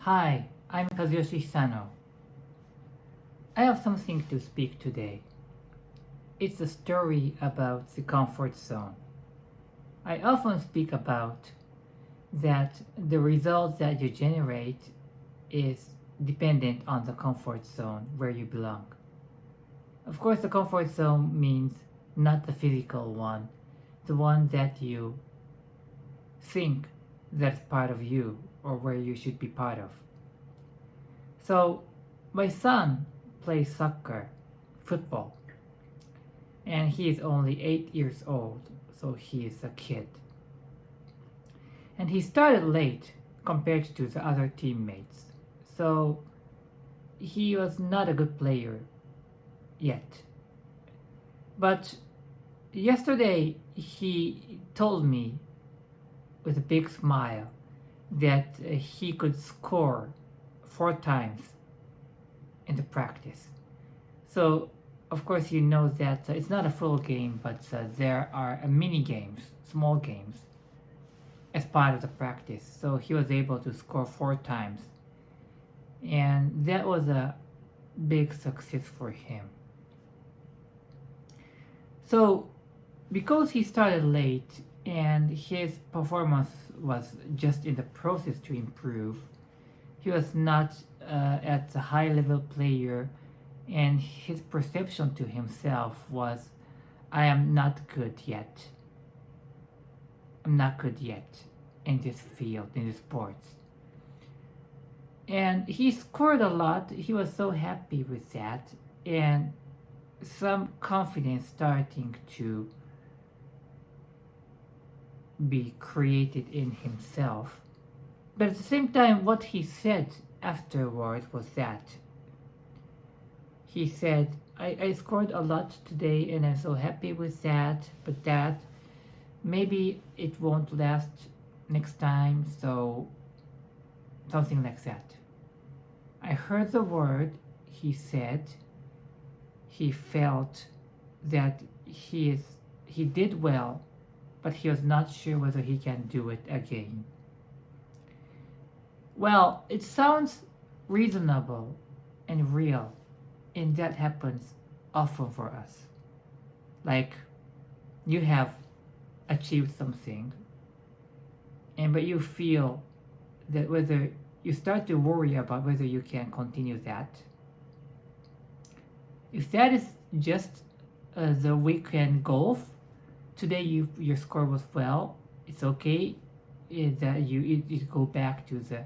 Hi, I'm Kazuyoshi Sano. I have something to speak today. It's a story about the comfort zone. I often speak about that the result that you generate is dependent on the comfort zone where you belong. Of course, the comfort zone means not the physical one, the one that you think that's part of you or where you should be part of. So, my son plays soccer, football, and he is only 8 years old, so he is a kid. And he started late compared to the other teammates, so he was not a good player yet. But yesterday he told me with a big smile that he could score 4 times in the practice. So, of course, you know that it's not a full game, but there are mini games, small games, as part of the practice. So he was able to score 4 times, and that was a big success for him. So, because he started late and his performance was just in the process to improve, he was not at the high level player, and his perception to himself was, I am not good yet. I'm not good yet in this field, in this sports. And he scored a lot. He was so happy with that. And some confidence starting to be created in himself. But at the same time, what he said afterwards was that he said, I scored a lot today and I'm so happy with that, but that maybe it won't last next time, so something like that. I heard the word he said. He felt that he did well, but he was not sure whether he can do it again. Well, it sounds reasonable and real, and that happens often for us. Like you have achieved something, and but you feel that whether you start to worry about whether you can continue that. If that is just the weekend golf, today your score was well. It's okay. That you go back to the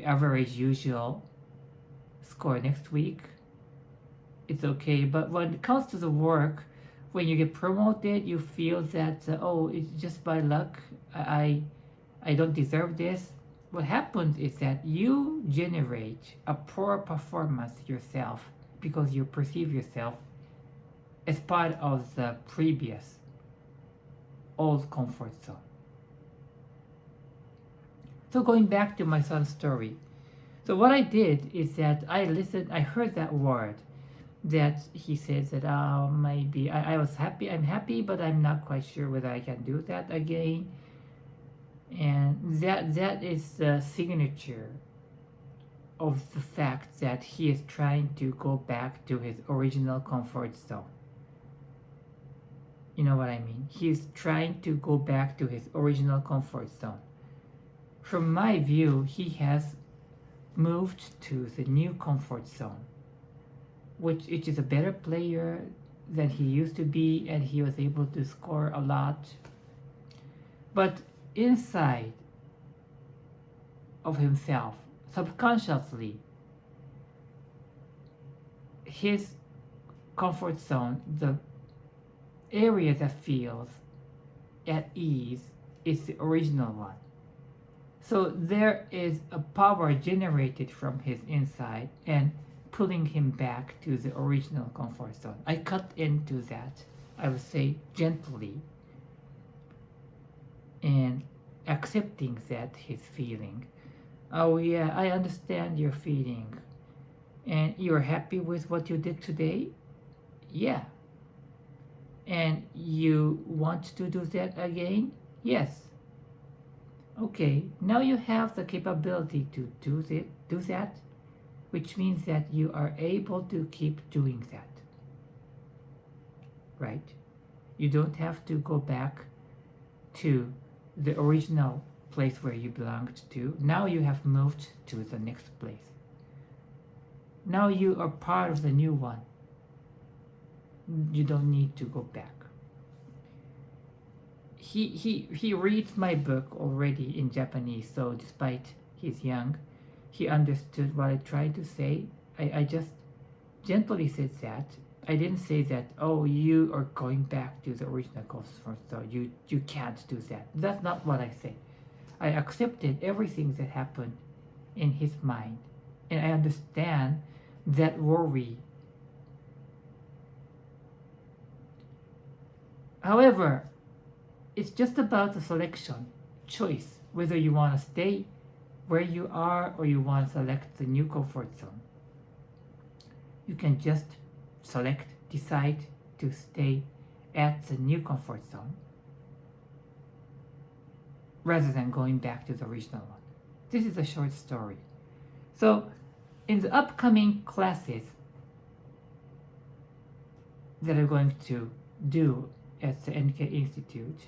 average usual score next week. It's okay. But when it comes to the work, when you get promoted, you feel that oh, it's just by luck. I don't deserve this. What happens is that you generate a poor performance yourself because you perceive yourself as part of the previous old comfort zone. So going back to my son's story, so what I did is that I listened, I heard that word that he says that maybe I was happy, I'm happy, but I'm not quite sure whether I can do that again. And that is the signature of the fact that he is trying to go back to his original comfort zone. You know what I mean? He's trying to go back to his original comfort zone. From my view, he has moved to the new comfort zone, which is a better player than he used to be, and he was able to score a lot. But inside of himself, subconsciously, his comfort zone, the area that feels at ease, is the original one. So there is a power generated from his inside and pulling him back to the original comfort zone. I cut into that, I would say gently, and accepting that his feeling. Oh yeah, I understand your feeling. And you're happy with what you did today? Yeah. And you want to do that again? Yes. Okay, now you have the capability to do that, which means that you are able to keep doing that, right? You don't have to go back to the original place where you belonged to. Now you have moved to the next place. Now you are part of the new one. You don't need to go back. He reads my book already in Japanese, so despite he's young, he understood what I tried to say. I just gently said that. I didn't say that, oh, you are going back to the original comfort zone. You can't do that. That's not what I said. I accepted everything that happened in his mind. And I understand that worry. However, it's just about the selection, choice, whether you want to stay where you are or you want to select the new comfort zone. You can just decide to stay at the new comfort zone rather than going back to the original one. This is a short story. So, in the upcoming classes that I'm going to do at the NK Institute,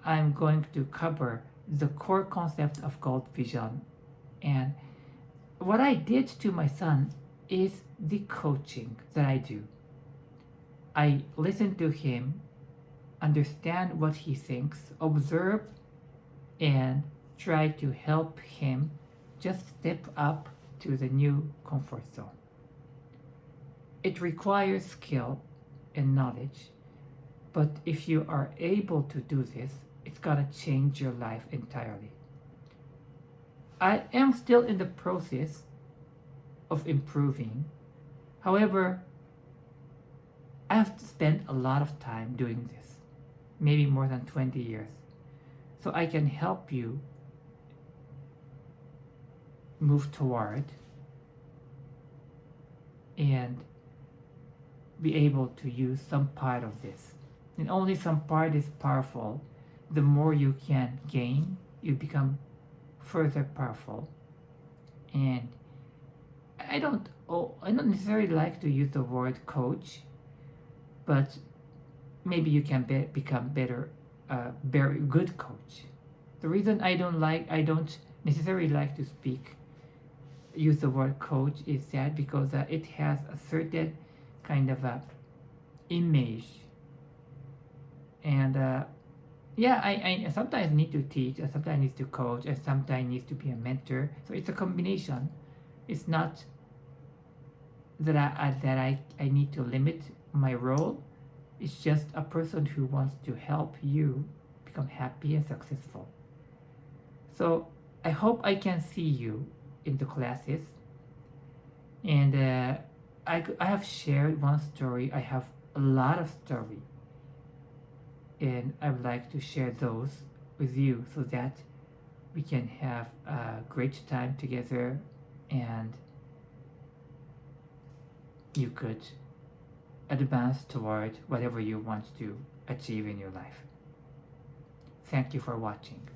I'm going to cover the core concept of Gold Vision. And what I did to my son is the coaching that I do. I listen to him, understand what he thinks, observe, and try to help him just step up to the new comfort zone. It requires skill and knowledge, but if you are able to do this, it's gonna change your life entirely. I am still in the process of improving. However, I have spent a lot of time doing this, maybe more than 20 years. So I can help you move toward and be able to use some part of this. And only some part is powerful. The more you can gain, you become further powerful. And I don't necessarily like to use the word coach, but maybe you can become better, very good coach. The reason I don't necessarily like to use the word coach is that because it has a certain kind of a image, and yeah, I sometimes need to teach, and sometimes need to coach, and sometimes needs to be a mentor. So it's a combination. It's not that I need to limit my role. It's just a person who wants to help you become happy and successful. So I hope I can see you in the classes. And I have shared one story. I have a lot of story. And I would like to share those with you so that we can have a great time together and you could advance toward whatever you want to achieve in your life. Thank you for watching.